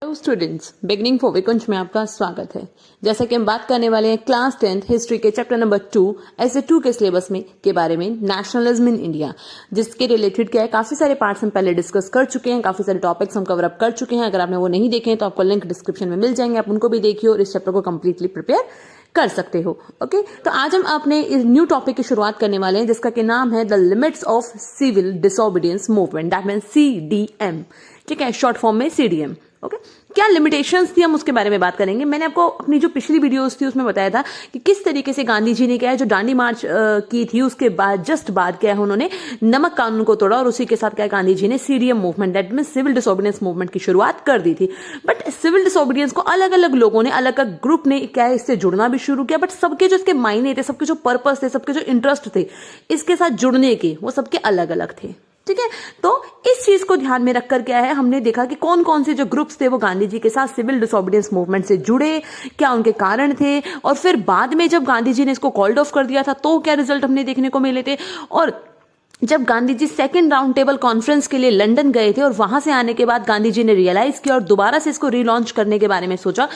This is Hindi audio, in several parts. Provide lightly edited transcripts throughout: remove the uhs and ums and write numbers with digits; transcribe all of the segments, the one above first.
हेलो स्टूडेंट्स, बिगनिंग फॉर विकुंज में आपका स्वागत है। जैसा कि हम बात करने वाले हैं क्लास 10th हिस्ट्री के चैप्टर नंबर 2 ऐसे 2 के सिलेबस में के बारे में, नेशनलिज्म इन इंडिया, जिसके रिलेटेड क्या है काफी सारे पार्ट्स हम पहले डिस्कस कर चुके हैं, काफी सारे टॉपिक्स हम कवर अप कर चुके हैं। अगर आपने वो नहीं देखे तो आपको लिंक डिस्क्रिप्शन में मिल जाएंगे, आप उनको भी देखिए और इस चैप्टर को कंप्लीटली प्रिपेयर कर सकते हो। ओके, तो आज हम अपने इस न्यू टॉपिक की शुरुआत करने वाले हैं जिसका के नाम है the limits of civil disobedience movement, that means CDM। ठीक है, शॉर्ट फॉर्म में CDM। ओके, क्या लिमिटेशंस थी हम उसके बारे में बात करेंगे। मैंने आपको अपनी जो पिछली वीडियोस थी उसमें बताया था कि किस तरीके से गांधी जी ने क्या है जो दांडी मार्च की थी उसके बाद जस्ट बाद क्या है उन्होंने नमक कानून को तोड़ा और उसी के साथ क्या है गांधी जी ने CDM movement, that means civil disobedience movement की शुरुआत कर दी थी। बट सिविल डिसोबीडियंस को अलग अलग लोगों ने, अलग अलग ग्रुप ने क्या है इससे जुड़ना भी शुरू किया, बट सबके जो इसके मायने थे, सबके जो पर्पस थे, सबके जो इंटरेस्ट थे इसके साथ जुड़ने के, वो सबके अलग अलग थे। ठीक है, तो इस चीज को ध्यान में रखकर क्या है हमने देखा कि कौन कौन से जो ग्रुप्स थे वो गांधी जी के साथ सिविल डिसोबीडियंस मूवमेंट से जुड़े, क्या उनके कारण थे, और फिर बाद में जब गांधी जी ने इसको कॉल्ड ऑफ कर दिया था तो क्या रिजल्ट हमने देखने को मिले थे। और जब Gandhi ji second round table conference के लिए लंदन गए थे और वहां से आने के बाद गांधी जी ने रियलाइज किया और दोबारा से इसको रीलॉन्च करने के बारे में सोचा,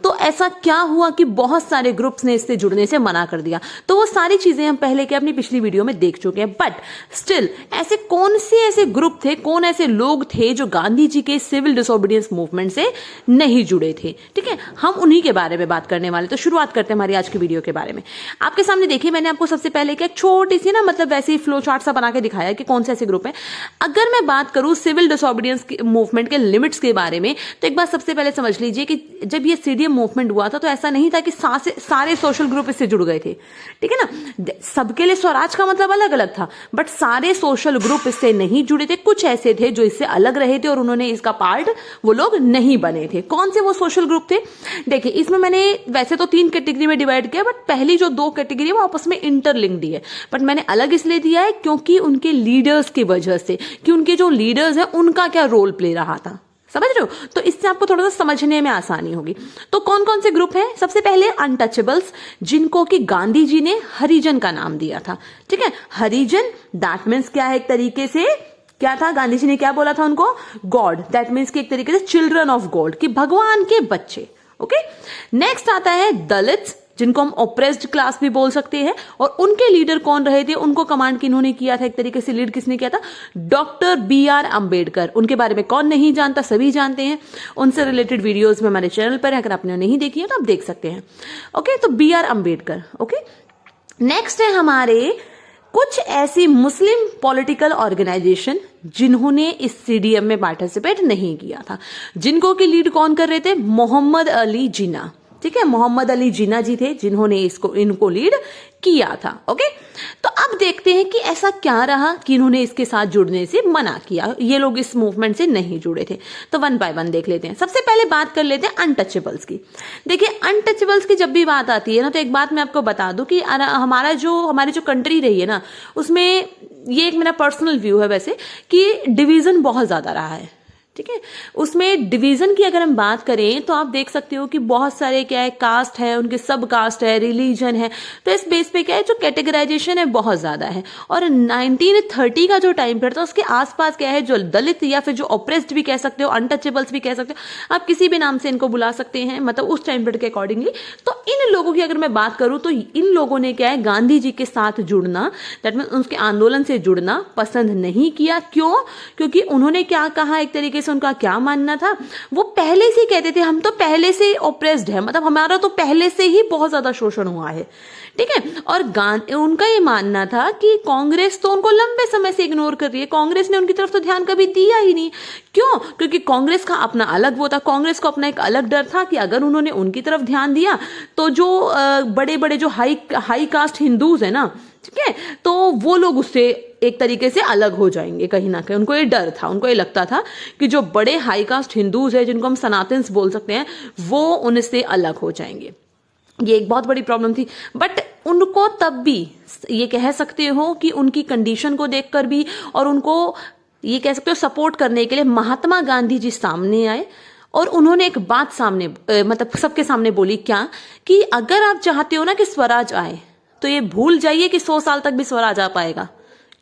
तो ऐसा क्या हुआ कि बहुत सारे ग्रुप्स ने इससे जुड़ने से मना कर दिया। तो वो सारी चीजें हम पहले के अपनी पिछली वीडियो में देख चुके हैं। बट स्टिल ऐसे कौन से ऐसे ग्रुप थे, कौन ऐसे लोग थे जो गांधी जी के सिविल डिसोबीडियंस मूवमेंट से नहीं जुड़े थे। ठीक है, हम उन्हीं के बारे में बात करने वाले। तो शुरुआत करते हैं हमारी आज की वीडियो के बारे में। आपके सामने देखिए, मैंने आपको सबसे पहले क्या छोटी सी ना मतलब वैसे ही फ्लो चार्ट सा बना के दिखाया कि कौन से ऐसे ग्रुप हैं। अगर मैं बात करूं सिविल डिसोबीडियंस मूवमेंट के लिमिट्स के बारे में, तो एक बात सबसे पहले समझ लीजिए कि जब ये CDM मूवमेंट हुआ था तो ऐसा नहीं था कि सारे सोशल ग्रुप इससे जुड़ गए थे। ठीक है ना, सबके लिए स्वराज का मतलब अलग अलग था, बट सारे सोशल ग्रुप इससे नहीं जुड़े थे। कुछ ऐसे थे जो इससे अलग रहे थे और उन्होंने इसका पार्ट वो लोग नहीं बने थे। कौन से वो सोशल ग्रुप थे देखिए, इसमें मैंने वैसे तो 3 कैटेगरी में डिवाइड किया, बट पहली जो 2 कैटेगरी है वो आपस में इंटरलिंक्ड है, बट मैंने अलग इसलिए दिया है क्योंकि उनके लीडर्स की वजह से, कि उनके जो लीडर्स हैं उनका क्या रोल प्ले रहा था। समझ रहे हो, तो इससे आपको थोड़ा सा समझने में आसानी होगी। तो कौन कौन से ग्रुप हैं? सबसे पहले अनटचेबल्स, जिनको कि गांधी जी ने हरिजन का नाम दिया था। ठीक है, हरिजन दैट मीन्स क्या है, एक तरीके से क्या था, गांधी जी ने क्या बोला था उनको, गॉड, दैट मीन्स कि एक तरीके से चिल्ड्रन ऑफ गॉड, कि भगवान के बच्चे। ओके, नेक्स्ट आता है दलित्स, जिनको हम ऑप्रेस्ड क्लास भी बोल सकते हैं, और उनके लीडर कौन रहे थे, उनको कमांड किन्होंने किया था, एक तरीके से लीड किसने किया था, डॉक्टर BR अम्बेडकर। उनके बारे में कौन नहीं जानता, सभी जानते हैं। उनसे रिलेटेड वीडियोस में हमारे चैनल पर है, अगर आपने नहीं देखी है तो आप देख सकते हैं। ओके, तो BR अम्बेडकर। ओके, नेक्स्ट है हमारे कुछ ऐसी मुस्लिम पॉलिटिकल ऑर्गेनाइजेशन जिन्होंने इस CDM में पार्टिसिपेट नहीं किया था, जिनको की लीड कौन कर रहे थे, मोहम्मद अली जिन्ना। ठीक है, मोहम्मद अली जिन्ना जी थे जिन्होंने इनको लीड किया था। ओके, तो अब देखते हैं कि ऐसा क्या रहा कि इन्होंने इसके साथ जुड़ने से मना किया, ये लोग इस मूवमेंट से नहीं जुड़े थे। तो 1 बाय 1 देख लेते हैं। सबसे पहले बात कर लेते हैं अनटचेबल्स की। देखिए, अनटचेबल्स की जब भी बात आती है ना, तो एक बात मैं आपको बता दूं कि हमारी जो कंट्री रही है ना, उसमें ये एक मेरा पर्सनल व्यू है वैसे, कि डिवीजन बहुत ज्यादा रहा है। ठीक है, उसमें डिवीजन की अगर हम बात करें तो आप देख सकते हो कि बहुत सारे क्या है कास्ट है, उनके सब कास्ट है, रिलीजन है, तो इस बेस पे क्या है जो कैटेगराइजेशन है बहुत ज्यादा है। और 1930 का जो टाइम पीरियड था उसके आसपास क्या है, जो दलित या फिर जो ऑप्रेस्ड भी कह सकते हो, अनटचेबल्स भी कह सकते हो, आप किसी भी नाम से इनको बुला सकते हैं, मतलब उस टाइम पीरियड के अकॉर्डिंगली। तो इन लोगों की अगर मैं बात करूं तो इन लोगों ने क्या है गांधी जी के साथ जुड़ना, दैट मीन उसके आंदोलन से जुड़ना पसंद नहीं किया। क्यों? क्योंकि उन्होंने क्या कहा, एक तरीके से उनका क्या मानना था, वो पहले से कहते थे हम तो पहले से ऑप्रेस्ड है, मतलब हमारा तो पहले से ही बहुत ज्यादा शोषण हुआ है। ठीक है, और उनका ये मानना था कि कांग्रेस तो उनको लंबे समय से इग्नोर कर रही है, कांग्रेस ने उनकी तरफ तो ध्यान कभी दिया ही नहीं। क्यों? क्योंकि कांग्रेस का अपना अलग वो था, कांग्रेस को अपना एक अलग डर था कि अगर उन्होंने उनकी तरफ ध्यान दिया तो जो बड़े बड़े जो हाई कास्ट हिंदूज है ना, ठीक है, तो वो लोग उससे एक तरीके से अलग हो जाएंगे कहीं ना कहीं। उनको ये डर था, उनको ये लगता था कि जो बड़े हाई कास्ट हिंदूज है, जिनको हम सनातन्स बोल सकते हैं, वो उनसे अलग हो जाएंगे। ये एक बहुत बड़ी प्रॉब्लम थी। बट उनको तब भी ये कह सकते हो कि उनकी कंडीशन को देखकर भी, और उनको ये कह सकते हो सपोर्ट करने के लिए महात्मा गांधी जी सामने आए और उन्होंने एक बात सामने मतलब सबके सामने बोली, क्या कि अगर आप चाहते हो ना कि स्वराज आए, तो ये भूल जाइए कि 100 साल तक भी स्वराज आ पाएगा।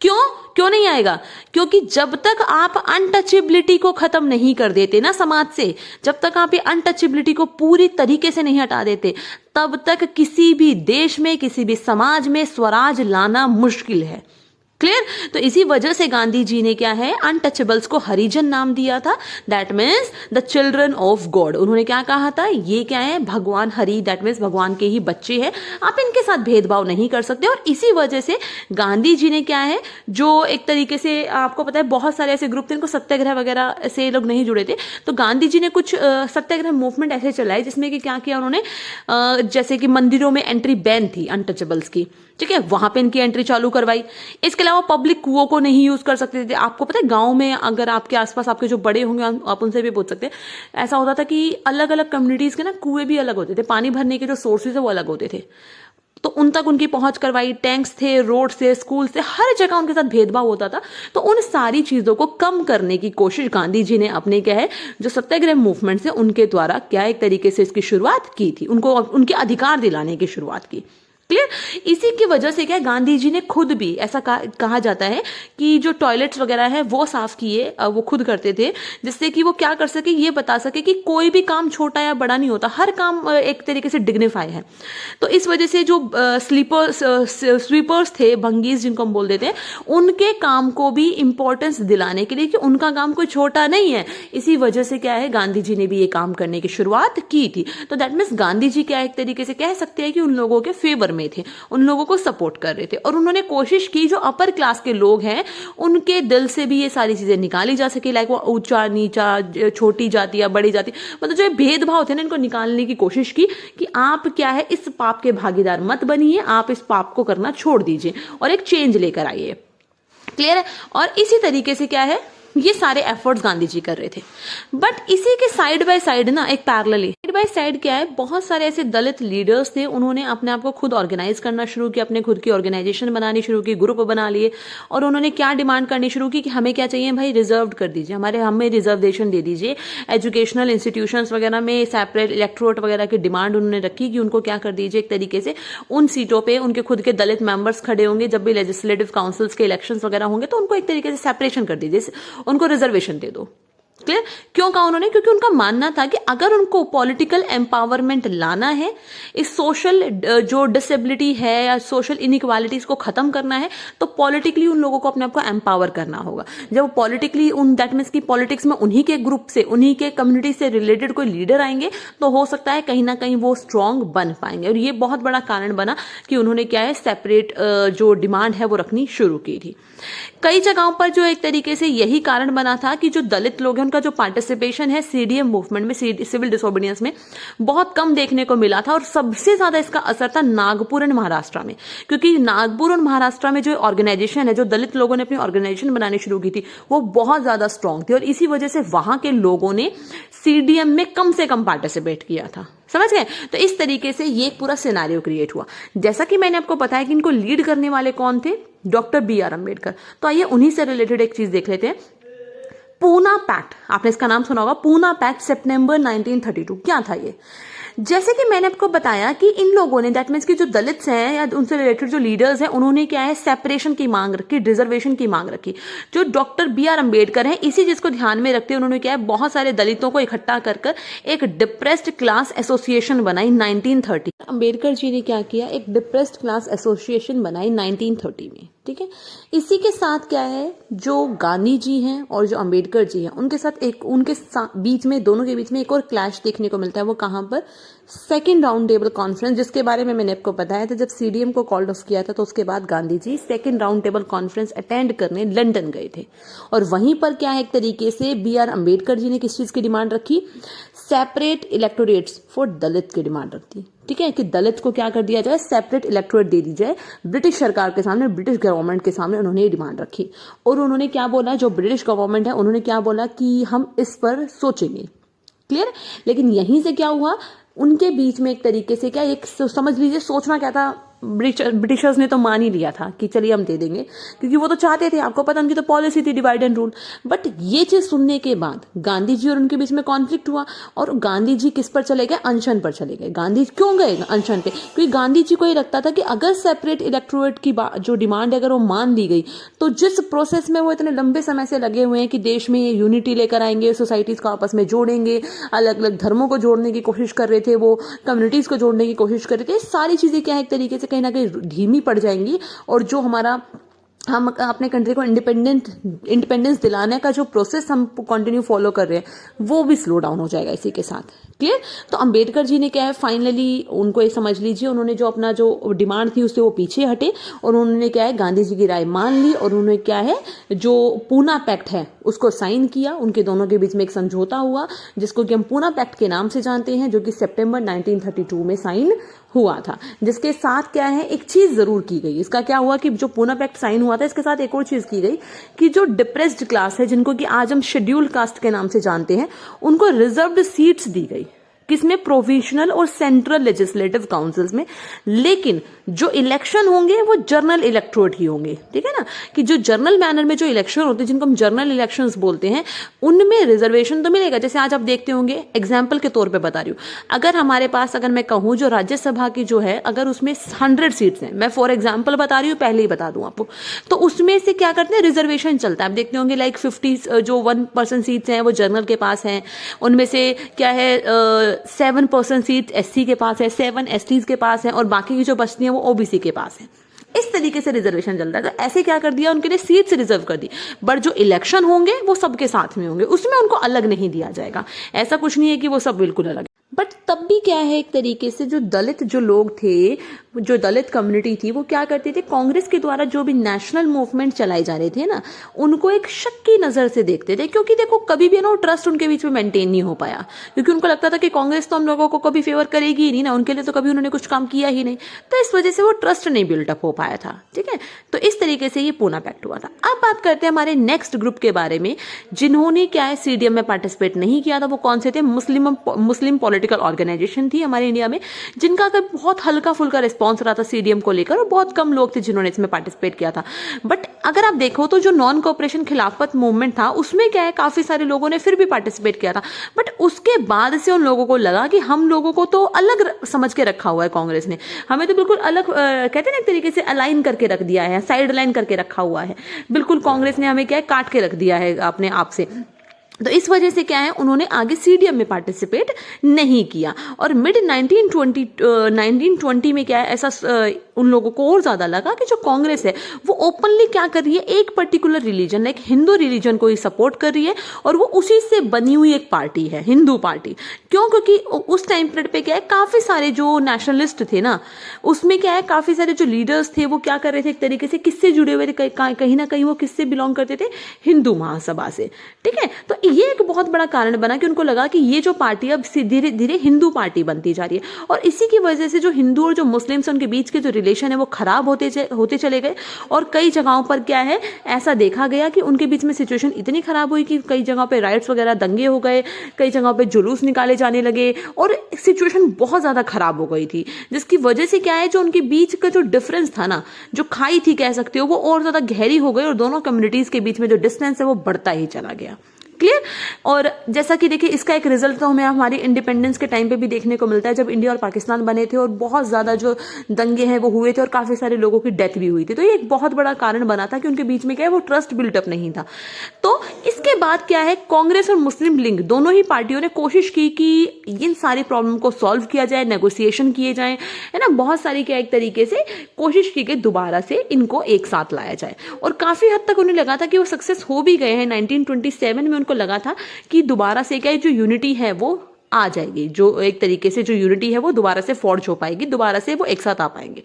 क्यों नहीं आएगा? क्योंकि जब तक आप अनटचेबिलिटी को खत्म नहीं कर देते ना समाज से, जब तक आप ये अनटचेबिलिटी को पूरी तरीके से नहीं हटा देते, तब तक किसी भी देश में, किसी भी समाज में स्वराज लाना मुश्किल है। क्लियर? तो इसी वजह से गांधी जी ने क्या है, अनटचेबल्स को हरिजन नाम दिया था। That means the children of God. उन्होंने क्या कहा था, ये क्या है, भगवान हरि, दैट मीन्स भगवान के ही बच्चे हैं, आप इनके साथ भेदभाव नहीं कर सकते। और इसी वजह से गांधी जी ने क्या है, जो एक तरीके से आपको पता है बहुत सारे ऐसे ग्रुप थे इनको सत्याग्रह वगैरह से लोग नहीं जुड़े थे, तो गांधी जी ने कुछ सत्याग्रह मूवमेंट ऐसे चलाए जिसमें कि क्या किया उन्होंने, जैसे कि मंदिरों में एंट्री बैन थी अनटचेबल्स की, ठीक है, वहां पे इनकी एंट्री चालू करवाई। इसके अलावा पब्लिक कुओं को नहीं यूज कर सकते थे। आपको पता है गांव में अगर आपके आसपास आपके जो बड़े होंगे आप उनसे भी पूछ सकते हैं, ऐसा होता था कि अलग अलग कम्युनिटीज के ना कुएं भी अलग होते थे, पानी भरने के जो सोर्सेज है वो अलग होते थे, तो उन तक उनकी पहुंच करवाई। टैंक्स थे, रोड थे, स्कूल थे, हर जगह उनके साथ भेदभाव होता था। तो उन सारी चीजों को कम करने की कोशिश गांधी जी ने अपने क्या है, जो सत्याग्रह मूवमेंट है उनके द्वारा क्या एक तरीके से इसकी शुरुआत की थी, उनको उनके अधिकार दिलाने की शुरुआत की। क्लियर? इसी की वजह से क्या गांधी जी ने खुद भी ऐसा कहा जाता है कि जो टॉयलेट्स वगैरह है वो साफ किए, वो खुद करते थे, जिससे कि वो क्या कर सके, ये बता सके कि कोई भी काम छोटा या बड़ा नहीं होता, हर काम एक तरीके से डिग्निफाई है। तो इस वजह से जो स्वीपर्स थे, भंगीज जिनको हम बोल देते हैं, उनके काम को भी इंपॉर्टेंस दिलाने के लिए कि उनका काम कोई छोटा नहीं है, इसी वजह से क्या है गांधी जी ने भी ये काम करने की शुरुआत की थी। तो दैट मीन्स गांधी जी क्या एक तरीके से कह सकते हैं कि उन लोगों के फेवर में थे, उन लोगों को सपोर्ट कर रहे थे, और उन्होंने कोशिश की जो अपर क्लास के लोग हैं उनके दिल से भी ये सारी चीजें निकाली जा सके, लाइक वो ऊंचा नीचा, छोटी जाति या बड़ी जाति, मतलब जो भेदभाव थे ना, इनको निकालने की कोशिश की कि आप क्या है इस पाप के भागीदार मत बनिए, आप इस पाप को करना छोड़ दीजिए और एक चेंज लेकर आइए। क्लियर है? और इसी तरीके से क्या है, ये सारे एफर्ट्स गांधी जी कर रहे थे। बट इसी के साइड बाय साइड ना, एक पैरेलली साइड बाय साइड क्या है, बहुत सारे ऐसे दलित लीडर्स थे, उन्होंने अपने आप को खुद ऑर्गेनाइज करना शुरू किया, अपने खुद की ऑर्गेनाइजेशन बनानी शुरू की, ग्रुप बना लिए, और उन्होंने क्या डिमांड करनी शुरू की कि हमें क्या चाहिए भाई, रिजर्व कर दीजिए, हमें रिजर्वेशन दे दीजिए। एजुकेशनल इंस्टीट्यूशंस वगैरह में सेपरेट इलेक्टोरेट वगैरह की डिमांड उन्होंने रखी कि उनको क्या कर दीजिए, एक तरीके से उन सीटों पर उनके खुद के दलित मेंबर्स खड़े होंगे, जब भी लेजिस्लेटिव काउंसिल्स के इलेक्शन वगैरह होंगे तो उनको एक तरीके से सेपरेशन कर दीजिए, उनको रिजर्वेशन दे दो। क्लियर? क्यों कहा उन्होंने? क्योंकि उनका मानना था कि अगर उनको पॉलिटिकल एम्पावरमेंट लाना है, इस सोशल जो डिसेबिलिटी है या सोशल इनइक्वालिटीज को खत्म करना है, तो पॉलिटिकली उन लोगों को अपने आप को एम्पावर करना होगा। जब पॉलिटिकली दैट मीन्स की पॉलिटिक्स में उन्हीं के ग्रुप से, उन्हीं के कम्युनिटी से रिलेटेड कोई लीडर आएंगे तो हो सकता है कहीं ना कहीं वो स्ट्रांग बन पाएंगे। और ये बहुत बड़ा कारण बना कि उन्होंने क्या है, सेपरेट जो डिमांड है वो रखनी शुरू की थी। कई जगहों पर जो एक तरीके से यही कारण बना था कि जो दलित लोग हैं उनका जो पार्टिसिपेशन है सीडीएम मूवमेंट में, सिविल डिसोबीडियंस में, बहुत कम देखने को मिला था। और सबसे ज्यादा इसका असर था नागपुर एंड महाराष्ट्र में, क्योंकि नागपुर और महाराष्ट्र में जो ऑर्गेनाइजेशन है, जो दलित लोगों ने अपनी ऑर्गेनाइजेशन बनानी शुरू की थी, वो बहुत ज्यादा स्ट्रांग थी, और इसी वजह से वहां के लोगों ने सीडीएम में कम से कम पार्टिसिपेट किया था। समझ गए? तो इस तरीके से ये पूरा सिनेरियो क्रिएट हुआ। जैसा कि मैंने आपको बताया कि इनको लीड करने वाले कौन थे, डॉक्टर बी.आर. अम्बेडकर। तो आइए उन्हीं से रिलेटेड एक चीज देख लेते हैं। पूना पैक्ट, आपने इसका नाम सुना होगा, पूना पैक्ट, सितंबर 1932। क्या था ये? जैसे कि मैंने आपको बताया कि इन लोगों ने, दैट मीन्स कि जो दलित्स हैं या उनसे रिलेटेड जो लीडर्स हैं, उन्होंने क्या है, सेपरेशन की मांग रखी, रिजर्वेशन की मांग रखी। जो डॉक्टर बी.आर. अम्बेडकर हैं, इसी चीज को ध्यान में रखते उन्होंने क्या है, बहुत सारे दलितों को इकट्ठा कर एक डिप्रेस्ड क्लास एसोसिएशन बनाई 1930। अम्बेडकर जी ने क्या किया, एक डिप्रेस्ड क्लास एसोसिएशन बनाई 1930 में। ठीक है, इसी के साथ क्या है, जो गांधी जी हैं और जो अम्बेडकर जी हैं, उनके साथ बीच में, दोनों के बीच में एक और क्लैश देखने को मिलता है। वो कहां पर? सेकेंड राउंड टेबल कॉन्फ्रेंस, जिसके बारे में मैंने आपको बताया था। जब सीडीएम को कॉल्ड ऑफ किया था तो उसके बाद Gandhi ji second round table conference attend करने लंदन गए थे, और वहीं पर क्या है, एक तरीके से बी.आर. अम्बेडकर जी ने किस चीज की डिमांड रखी, सेपरेट इलेक्टोरेट्स फॉर दलित की डिमांड रखी। ठीक है, कि दलित को क्या कर दिया जाए, सेपरेट इलेक्टोरेट दे दी जाए। ब्रिटिश सरकार के सामने, ब्रिटिश गवर्नमेंट के सामने उन्होंने ये डिमांड रखी। और उन्होंने क्या बोला, जो ब्रिटिश गवर्नमेंट है उन्होंने क्या बोला कि हम इस पर सोचेंगे। क्लियर? लेकिन यहीं से क्या हुआ, उनके बीच में एक तरीके से क्या, एक समझ लीजिए सोचना क्या था, ब्रिटिशर्स ने तो मान ही लिया था कि चलिए हम दे देंगे, क्योंकि वो तो चाहते थे, आपको पता उनकी तो पॉलिसी थी डिवाइड एंड रूल। बट ये चीज सुनने के बाद गांधी जी और उनके बीच में कॉन्फ्लिक्ट हुआ, और गांधी जी किस पर चले गए? अनशन पर चले गए। गांधी क्यों गए अनशन पे? क्योंकि गांधी जी को ये लगता था कि अगर सेपरेट इलेक्टोरेट की जो डिमांड है अगर वो मान ली गई, तो जिस प्रोसेस में वो इतने लंबे समय से लगे हुए हैं कि देश में ये यूनिटी लेकर आएंगे, सोसाइटीज को आपस में जोड़ेंगे, अलग अलग धर्मों को जोड़ने की कोशिश कर रहे थे, वो कम्युनिटीज को जोड़ने की कोशिश कर रहे थे, सारी चीजें क्या है एक तरीके से कहीं ना कहीं धीमी पड़ जाएंगी, और जो हम अपने कंट्री को इंडिपेंडेंस दिलाने का जो प्रोसेस हम कंटिन्यू फॉलो कर रहे हैं वो भी स्लो डाउन हो जाएगा इसी के साथ। क्लियर? तो अंबेडकर जी ने क्या है, फाइनली उनको ये समझ लीजिए, उन्होंने जो अपना जो डिमांड थी उससे वो पीछे हटे, और उन्होंने क्या है गांधी जी की राय मान ली, और उन्होंने क्या है जो पूना पैक्ट है उसको साइन किया। उनके दोनों के बीच में एक समझौता हुआ जिसको कि हम पूना पैक्ट के नाम से जानते हैं, जो कि सितंबर 1932 में साइन हुआ था। जिसके साथ क्या है एक चीज जरूर की गई, इसका क्या हुआ कि जो पूना पैक्ट साइन हुआ था इसके साथ एक और चीज की गई कि जो डिप्रेस्ड क्लास है, जिनको कि आज हम शेड्यूल्ड कास्ट के नाम से जानते हैं, उनको रिजर्व्ड सीट्स दी गई। किसमें? प्रोविजनल और सेंट्रल लेजिस्लेटिव काउंसिल्स में। लेकिन जो इलेक्शन होंगे वो जर्नल इलेक्टोरेट ही होंगे, ठीक है ना, कि जो जर्नल मैनर में जो इलेक्शन होते हैं जिनको हम जर्नल इलेक्शंस बोलते हैं, उनमें रिजर्वेशन तो मिलेगा। जैसे आज आप देखते होंगे, एग्जाम्पल के तौर पे बता रही हूँ, अगर हमारे पास अगर मैं कहूँ जो राज्यसभा की जो है अगर उसमें 100 सीट्स हैं, मैं फॉर एग्जाम्पल बता रही हूँ, पहले ही बता दूं आपको, तो उसमें से क्या करते हैं रिजर्वेशन चलता है। आप देखते होंगे लाइक 50 जो 1% सीट्स हैं वो जर्नल के पास हैं, उनमें से क्या है 7% सीट एससी के पास है, 7 एसटीज के पास है, और बाकी की जो बचती है वो ओबीसी के पास है। इस तरीके से रिजर्वेशन चलता है। तो ऐसे क्या कर दिया, उनके लिए सीट्स रिजर्व कर दी, बट जो इलेक्शन होंगे वो सबके साथ में होंगे, उसमें उनको अलग नहीं दिया जाएगा। ऐसा कुछ नहीं है कि वो सब बिल्कुल अलग। बट तब भी क्या है एक तरीके से जो दलित जो लोग थे, जो दलित कम्युनिटी थी, वो क्या करते थे, कांग्रेस के द्वारा जो भी नेशनल मूवमेंट चलाए जा रहे थे ना, उनको एक शक की नजर से देखते थे। क्योंकि देखो कभी भी ना ट्रस्ट उनके बीच में मेंटेन नहीं हो पाया, क्योंकि उनको लगता था कि कांग्रेस तो हम लोगों को कभी फेवर करेगी ही नहीं ना, उनके लिए तो कभी उन्होंने कुछ काम किया ही नहीं, तो इस वजह से वो ट्रस्ट नहीं बिल्डअप हो पाया था। ठीक है, तो इस तरीके से ये पूना पैक्ट हुआ था। अब बात करते हैं हमारे नेक्स्ट ग्रुप के बारे में, जिन्होंने क्या है सीडीएम में पार्टिसिपेट नहीं किया था। वो कौन से थे? मुस्लिम पॉलिटिकल ऑर्गेनाइजेशन थी हमारे इंडिया में, जिनका अगर बहुत हल्का फुल्का रिस्पॉन्स रहा था सीडीएम को लेकर, और बहुत कम लोग थे जिन्होंने इसमें पार्टिसिपेट किया था। बट अगर आप देखो तो जो नॉन कोऑपरेशन खिलाफत मूवमेंट था उसमें क्या है काफी सारे लोगों ने फिर भी पार्टिसिपेट किया था। बट उसके बाद से उन लोगों को लगा कि हम लोगों को तो अलग समझ के रखा हुआ है कांग्रेस ने, हमें तो बिल्कुल अलग कहते हैं ना एक तरीके से अलाइन करके रख दिया है, साइड लाइन करके रखा हुआ है, बिल्कुल कांग्रेस ने हमें क्या है काट के रख दिया है अपने आप से। तो इस वजह से क्या है उन्होंने आगे सीडीएम में पार्टिसिपेट नहीं किया। और मिड 1920 में क्या है ऐसा उन लोगों को और ज्यादा लगा कि जो कांग्रेस है वो ओपनली क्या कर रही है, एक particular religion like Hindu religion को ही सपोर्ट कर रही है, और वो उसी से बनी हुई एक पार्टी है, हिंदू पार्टी। क्यों? क्योंकि उस टाइम पीरियड पे क्या है काफी सारे जो नेशनलिस्ट थे ना, उसमें क्या है काफी सारे जो लीडर्स थे वो क्या कर रहे थे एक तरीके से किससे जुड़े हुए थे, कहीं ना कहीं वो किससे बिलोंग करते थे, हिंदू महासभा से। ठीक है, तो ये एक बहुत बड़ा कारण बना कि उनको लगा कि ये जो पार्टी अब धीरे धीरे हिंदू पार्टी बनती जा रही है, और इसी की वजह से जो हिंदू और जो मुस्लिम्स उनके बीच के जो रिलेशन है वो खराब होते चले गए। और कई जगहों पर क्या है ऐसा देखा गया कि उनके बीच में सिचुएशन इतनी खराब हुई कि कई जगहों पे राइट्स वगैरह दंगे हो गए, कई जगहों पे जुलूस निकाले जाने लगे, और सिचुएशन बहुत ज्यादा खराब हो गई थी, जिसकी वजह से क्या है जो उनके बीच का जो डिफरेंस था ना, जो खाई थी कह सकते हो, वो और ज्यादा गहरी हो गई, और दोनों कम्युनिटीज के बीच में जो डिस्टेंस है वो बढ़ता ही चला गया। क्लियर? और जैसा कि देखिए इसका एक रिजल्ट तो हमें हमारी इंडिपेंडेंस के टाइम पे भी देखने को मिलता है, जब इंडिया और पाकिस्तान बने थे और बहुत ज्यादा जो दंगे हैं वो हुए थे और काफी सारे लोगों की डेथ भी हुई थी। तो ये एक बहुत बड़ा कारण बना था कि उनके बीच में क्या है वो ट्रस्ट बिल्डअप नहीं था। तो इसके बाद क्या है कांग्रेस और मुस्लिम लीग दोनों ही पार्टियों ने कोशिश की कि इन सारी प्रॉब्लम को सॉल्व किया जाए, नेगोशिएशन किए जाए, है ना, बहुत सारी क्या एक तरीके से कोशिश की गई दोबारा से इनको एक साथ लाया जाए। और काफी हद तक उन्हें लगा था कि वो सक्सेस हो भी गए हैं। 1927 में उनको लगा था कि दोबारा से क्या जो यूनिटी है वो आ जाएगी, जो एक तरीके से जो यूनिटी है वो दोबारा से फॉर्ज हो पाएगी, दोबारा से वो एक साथ आ पाएंगे।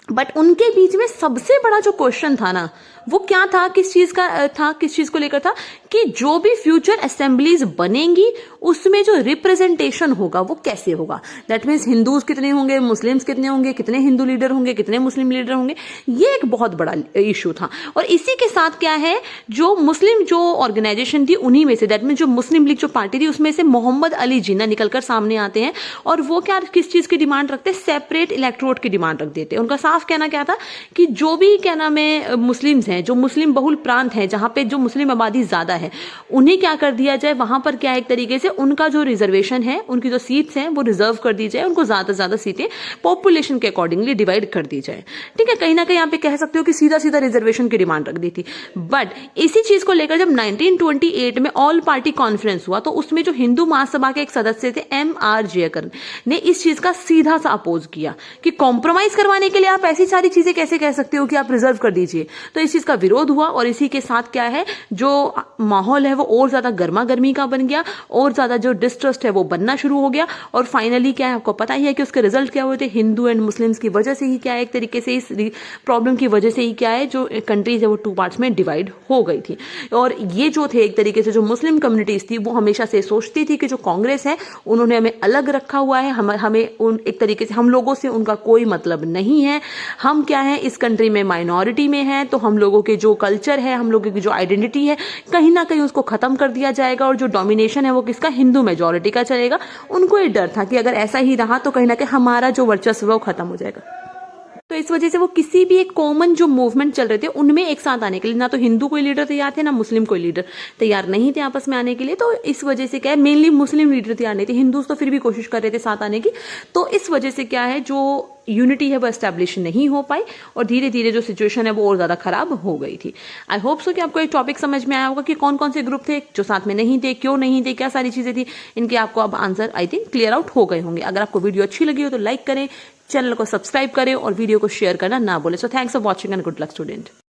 बट उनके बीच में सबसे बड़ा जो क्वेश्चन था ना, वो क्या था, किस चीज को लेकर था कि जो भी फ्यूचर असेंबलीज बनेंगी उसमें जो रिप्रेजेंटेशन होगा वो कैसे होगा। दैट मीन्स हिंदूज कितने होंगे, मुस्लिम्स कितने होंगे, कितने हिंदू लीडर होंगे, कितने मुस्लिम लीडर होंगे, ये एक बहुत बड़ा इशू था। और इसी के साथ क्या है, जो मुस्लिम जो ऑर्गेनाइजेशन थी उन्हीं में से, दैट मीन्स जो मुस्लिम लीग जो पार्टी थी उसमें से मोहम्मद अली जिन्ना निकलकर सामने आते हैं और वो क्या किस चीज की डिमांड रखते हैं, सेपरेट इलेक्टोरेट की डिमांड रख देते हैं। उनका साफ कहना क्या था कि जो भी क्या नाम है मुस्लिम्स हैं, जो मुस्लिम बहुल प्रांत है, जहां पे जो मुस्लिम आबादी ज्यादा है, उन्हें क्या कर दिया जाए, वहां पर क्या एक तरीके से उनका जो रिजर्वेशन है, उनकी जो सीट्स हैं वो रिजर्व कर दी जाए, उनको ज्यादा से ज्यादा सीटें पॉपुलेशन के अकॉर्डिंगली डिवाइड कर दी जाए। ठीक है, कहीं ना कहीं यहाँ पे कह सकते हो कि सीधा सीधा रिजर्वेशन की डिमांड रख दी थी। बट इसी चीज को लेकर जब 1928 में ऑल पार्टी कॉन्फ्रेंस हुआ तो उसमें जो हिंदू महासभा के एक सदस्य थे M.R. जयकर ने इस चीज का सीधा सा अपोज किया कि कॉम्प्रोमाइज करवाने के लिए आप ऐसी सारी चीजें कैसे कह सकते हो कि आप रिजर्व कर दीजिए। तो इस चीज का विरोध हुआ और इसी के साथ क्या है, जो माहौल है वो और ज्यादा गर्मा गर्मी का बन गया, और ज्यादा जो डिस्ट्रस्ट है वो बनना शुरू हो गया। और फाइनली क्या है, आपको पता ही है कि उसके रिजल्ट क्या हुए थे, हिंदू एंड मुस्लिम्स की वजह से ही क्या है, एक तरीके से इस प्रॉब्लम की वजह से ही क्या है, जो कंट्रीज है वो 2 पार्ट्स में डिवाइड हो गई थी। और ये जो थे एक तरीके से जो मुस्लिम कम्युनिटीज थी वो हमेशा से सोचती थी कि जो कांग्रेस है उन्होंने हमें अलग रखा हुआ है, हमें उन एक तरीके से हम लोगों से उनका कोई मतलब नहीं है, हम क्या है इस कंट्री में माइनॉरिटी में है, तो हम लोगों के जो कल्चर है, हम लोगों की जो आइडेंटिटी है, कहीं ना कहीं उसको खत्म कर दिया जाएगा और जो डोमिनेशन है वो किसका, हिंदू मेजॉरिटी का चलेगा। उनको ये डर था कि अगर ऐसा ही रहा तो कहीं ना कहीं हमारा जो वर्चस्व है वो खत्म हो जाएगा। तो इस वजह से वो किसी भी एक कॉमन जो मूवमेंट चल रहे थे उनमें एक साथ आने के लिए ना तो हिंदू कोई लीडर तैयार थे, ना मुस्लिम कोई लीडर तैयार नहीं थे आपस में आने के लिए। तो इस वजह से क्या है, मेनली मुस्लिम लीडर तैयार नहीं थे, हिंदूज तो फिर भी कोशिश कर रहे थे साथ आने की। तो इस वजह से क्या है, जो यूनिटी है वो एस्टैब्लिश नहीं हो पाई और धीरे धीरे जो सिचुएशन है वो और ज्यादा खराब हो गई थी। आई होप सो कि आपको एक टॉपिक समझ में आया होगा कि कौन कौन से ग्रुप थे जो साथ में नहीं थे, क्यों नहीं थे, क्या सारी चीजें थी, इनके आपको अब answer I think clear out हो गए होंगे। अगर आपको वीडियो अच्छी लगी हो तो लाइक करें, चैनल को सब्सक्राइब करें और वीडियो को शेयर करना ना भूलें। So thanks for watching and good luck student.